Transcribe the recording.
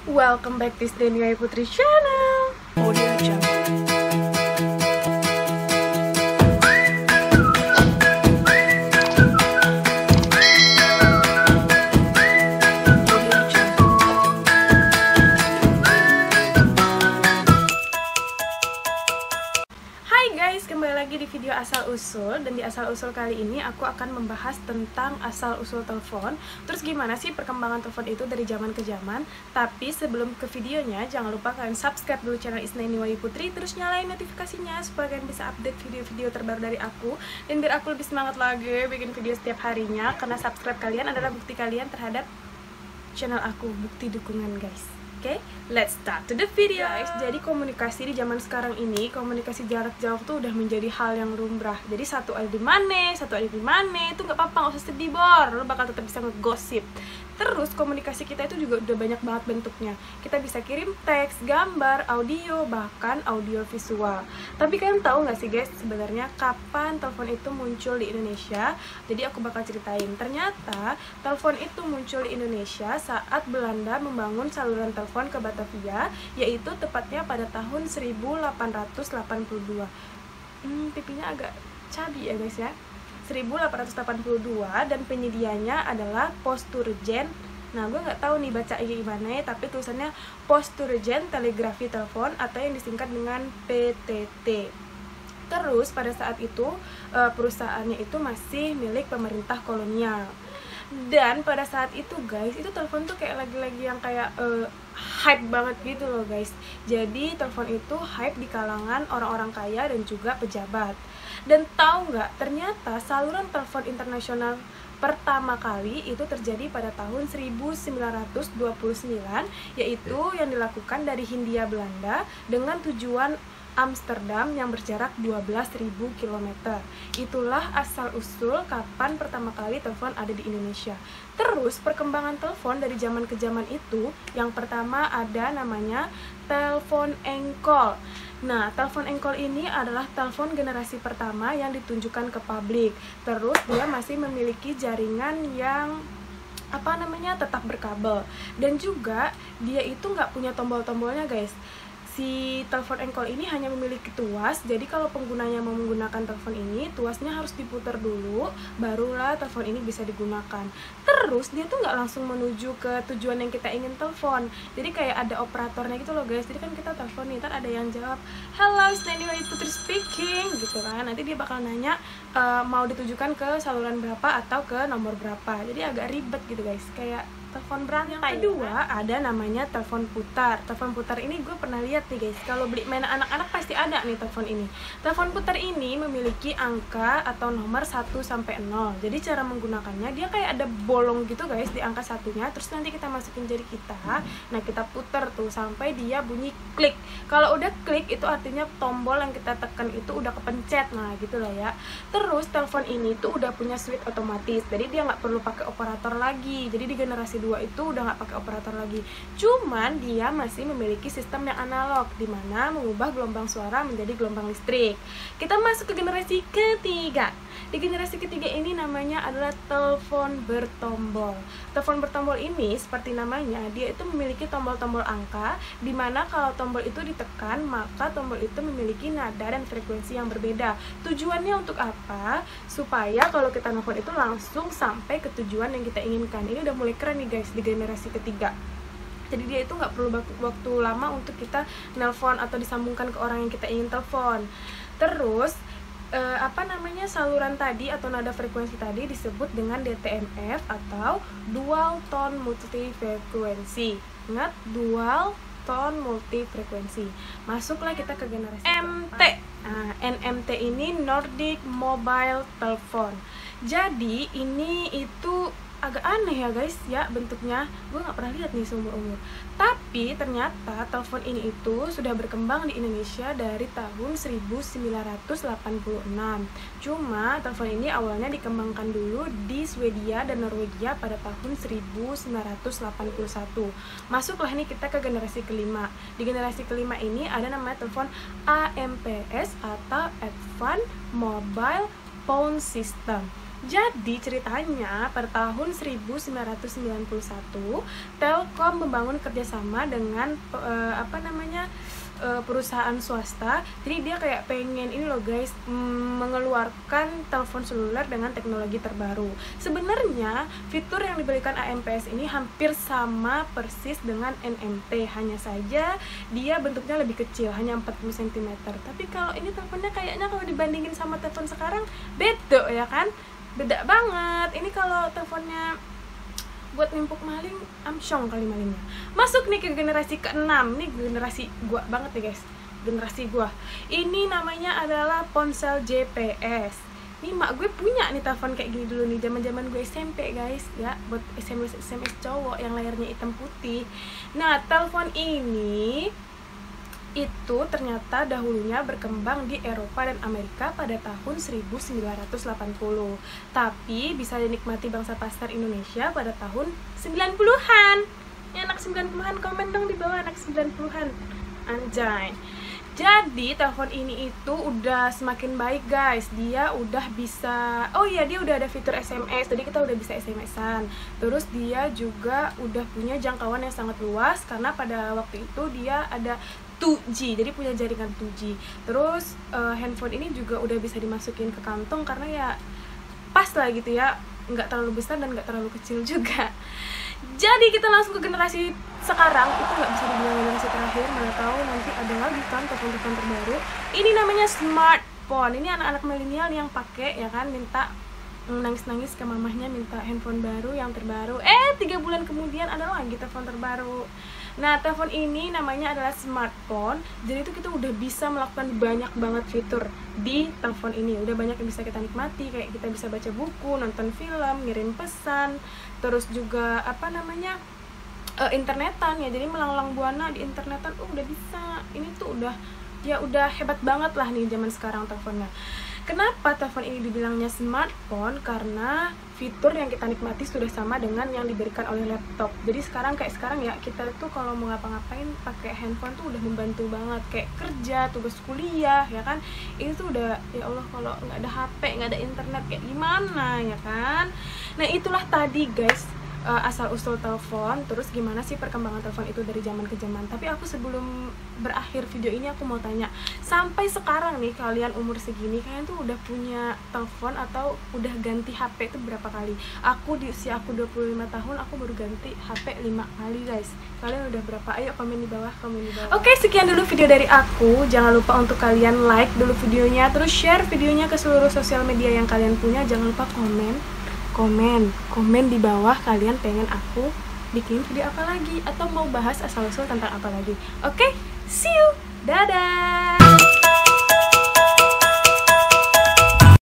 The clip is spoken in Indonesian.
Welcome back to Isdenia Putri Channel. Audio Jungle. Kembali lagi di video asal-usul, dan di asal-usul kali ini aku akan membahas tentang asal-usul telepon. Terus gimana sih perkembangan telepon itu dari zaman ke zaman. Tapi sebelum ke videonya, jangan lupa kalian subscribe dulu channel Isdenia Putri, terus nyalain notifikasinya supaya kalian bisa update video-video terbaru dari aku. Dan biar aku lebih semangat lagi bikin video setiap harinya, karena subscribe kalian adalah bukti kalian terhadap channel aku, bukti dukungan guys. Oke, let's start to the video guys. Jadi komunikasi di zaman sekarang ini, komunikasi jarak jauh tuh udah menjadi hal yang lumrah. Jadi satu ada di mana, satu ada di mana, itu nggak apa-apa, nggak usah sedih bor, lo bakal tetap bisa ngegosip. Terus komunikasi kita itu juga udah banyak banget bentuknya. Kita bisa kirim teks, gambar, audio, bahkan audio visual. Tapi kalian tahu nggak sih guys, sebenarnya kapan telepon itu muncul di Indonesia? Jadi aku bakal ceritain. Ternyata telepon itu muncul di Indonesia saat Belanda membangun saluran telepon ke Batavia, yaitu tepatnya pada tahun 1882. Pipinya agak cabi ya guys ya. 1882, dan penyedianya adalah Posturgent. Nah, gue nggak tahu nih baca gimana ya, tapi tulisannya Posturgent Telegrafi Telepon atau yang disingkat dengan PTT. Terus pada saat itu perusahaannya itu masih milik pemerintah kolonial. Dan pada saat itu guys, itu telepon tuh kayak lagi-lagi yang kayak hype banget gitu loh guys. Jadi telepon itu hype di kalangan orang-orang kaya dan juga pejabat. Dan tahu nggak, ternyata saluran telepon internasional pertama kali itu terjadi pada tahun 1929, yaitu yang dilakukan dari Hindia Belanda dengan tujuan Amsterdam yang berjarak 12.000 km. Itulah asal-usul kapan pertama kali telepon ada di Indonesia. Terus perkembangan telepon dari zaman ke zaman itu, yang pertama ada namanya telepon engkol. Nah, telepon engkol ini adalah telepon generasi pertama yang ditunjukkan ke publik. Terus dia masih memiliki jaringan yang tetap berkabel. Dan juga dia itu nggak punya tombol-tombolnya guys. Si telepon engkol ini hanya memiliki tuas, jadi kalau penggunanya mau menggunakan telepon ini, tuasnya harus diputar dulu, barulah telepon ini bisa digunakan. Terus dia tuh nggak langsung menuju ke tujuan yang kita ingin telepon, jadi kayak ada operatornya gitu loh guys. Jadi kan kita telepon nih, ntar ada yang jawab, "Hello, Isdenia Putri speaking," gitu kan. Nanti dia bakal nanya mau ditujukan ke saluran berapa atau ke nomor berapa. Jadi agak ribet gitu guys, kayak telepon berantai. Yang kedua ada namanya telepon putar. Telepon putar ini gue pernah lihat nih guys, kalau beli mainan anak-anak pasti ada nih telepon ini. Telepon putar ini memiliki angka atau nomor 1 sampai 0. Jadi cara menggunakannya dia kayak ada bolong gitu guys di angka satunya, terus nanti kita masukin jari kita. Nah, kita putar tuh sampai dia bunyi klik. Kalau udah klik itu artinya tombol yang kita tekan itu udah kepencet. Nah, gitu lah ya. Terus telepon ini tuh udah punya switch otomatis. Jadi dia nggak perlu pakai operator lagi. Jadi di generasi 2 itu udah nggak pakai operator lagi. Cuman dia masih memiliki sistem yang analog, di mana mengubah gelombang suara menjadi gelombang listrik. Kita masuk ke generasi ketiga. Di generasi ketiga ini namanya adalah telepon bertombol. Telepon bertombol ini seperti namanya, dia itu memiliki tombol-tombol angka, di mana kalau tombol itu ditekan, maka tombol itu memiliki nada dan frekuensi yang berbeda. Tujuannya untuk apa? Supaya kalau kita nelfon itu langsung sampai ke tujuan yang kita inginkan. Ini udah mulai keren nih guys di generasi ketiga. Jadi dia itu nggak perlu waktu lama untuk kita nelpon atau disambungkan ke orang yang kita ingin telepon. Terus saluran tadi atau nada frekuensi tadi disebut dengan DTMF atau dual tone multifrequency. Ingat, dual tone multifrequency. Masuklah kita ke generasi NMT. Nah, NMT ini Nordic Mobile Telephone. Jadi ini itu agak aneh ya guys ya bentuknya, gue nggak pernah lihat nih seumur umur. Tapi ternyata telepon ini itu sudah berkembang di Indonesia dari tahun 1986. Cuma telepon ini awalnya dikembangkan dulu di Swedia dan Norwegia pada tahun 1981. Masuklah nih kita ke generasi kelima. Di generasi kelima ini ada namanya telepon AMPS atau Advanced Mobile Phone System. Jadi ceritanya pada tahun 1991 Telkom membangun kerjasama dengan perusahaan swasta. Jadi dia kayak pengen ini loh guys, mengeluarkan telepon seluler dengan teknologi terbaru. Sebenarnya fitur yang diberikan AMPS ini hampir sama persis dengan NMT, hanya saja dia bentuknya lebih kecil, hanya 40 cm. Tapi kalau ini teleponnya kayaknya kalau dibandingin sama telepon sekarang beda ya kan? Beda banget. Ini kalau teleponnya buat nimpuk maling, amsyong kali malingnya. Masuk nih ke generasi ke-6. Nih generasi gua banget nih guys. Generasi gua. Ini namanya adalah ponsel JPS. Nih mak gue punya nih telepon kayak gini dulu nih, zaman-zaman gue SMP guys, ya, buat SMS cowok yang layarnya hitam putih. Nah, telepon ini itu ternyata dahulunya berkembang di Eropa dan Amerika pada tahun 1980, tapi bisa dinikmati bangsa pasar Indonesia pada tahun 90-an. Ya, anak 90-an komen dong di bawah, anak 90-an. Anjay. Jadi telepon ini itu udah semakin baik guys. Dia udah bisa, oh iya, dia udah ada fitur SMS. Tadi kita udah bisa SMS-an. Terus dia juga udah punya jangkauan yang sangat luas, karena pada waktu itu dia ada 2G, jadi punya jaringan 2G. Terus handphone ini juga udah bisa dimasukin ke kantong, karena ya pas lah gitu ya, nggak terlalu besar dan nggak terlalu kecil juga. Jadi kita langsung ke generasi sekarang. Itu nggak bisa dibilang generasi terakhir, mana tahu nanti ada lagi kan telepon-telepon terbaru. Ini namanya smartphone. Ini anak-anak milenial yang pakai ya kan, minta nangis-nangis ke mamahnya minta handphone baru yang terbaru. 3 bulan kemudian ada lagi telepon terbaru. Nah, telepon ini namanya adalah smartphone. Jadi itu kita udah bisa melakukan banyak banget fitur di telepon ini. Udah banyak yang bisa kita nikmati, kayak kita bisa baca buku, nonton film, ngirim pesan, terus juga internetan ya. Jadi melanglang buana di internetan udah bisa. Ini tuh udah hebat banget lah nih zaman sekarang teleponnya. Kenapa telepon ini dibilangnya smartphone? Karena fitur yang kita nikmati sudah sama dengan yang diberikan oleh laptop. Jadi sekarang ya, kita tuh kalau mau ngapa-ngapain pakai handphone tuh udah membantu banget. Kayak kerja, tugas kuliah, ya kan? Ini tuh udah, ya Allah, kalau nggak ada HP, nggak ada internet, kayak gimana ya kan? Nah, itulah tadi guys, asal-usul telepon, terus gimana sih perkembangan telepon itu dari zaman ke zaman. Tapi aku sebelum berakhir video ini aku mau tanya, sampai sekarang nih kalian umur segini, kalian tuh udah punya telepon atau udah ganti HP itu berapa kali? Aku di usia aku 25 tahun, aku baru ganti HP 5 kali guys. Kalian udah berapa? Ayo komen di bawah, Oke, sekian dulu video dari aku. Jangan lupa untuk kalian like dulu videonya, terus share videonya ke seluruh sosial media yang kalian punya. Jangan lupa komen di bawah kalian pengen aku bikin video apa lagi, atau mau bahas asal-usul tentang apa lagi. Oke, see you, dadah.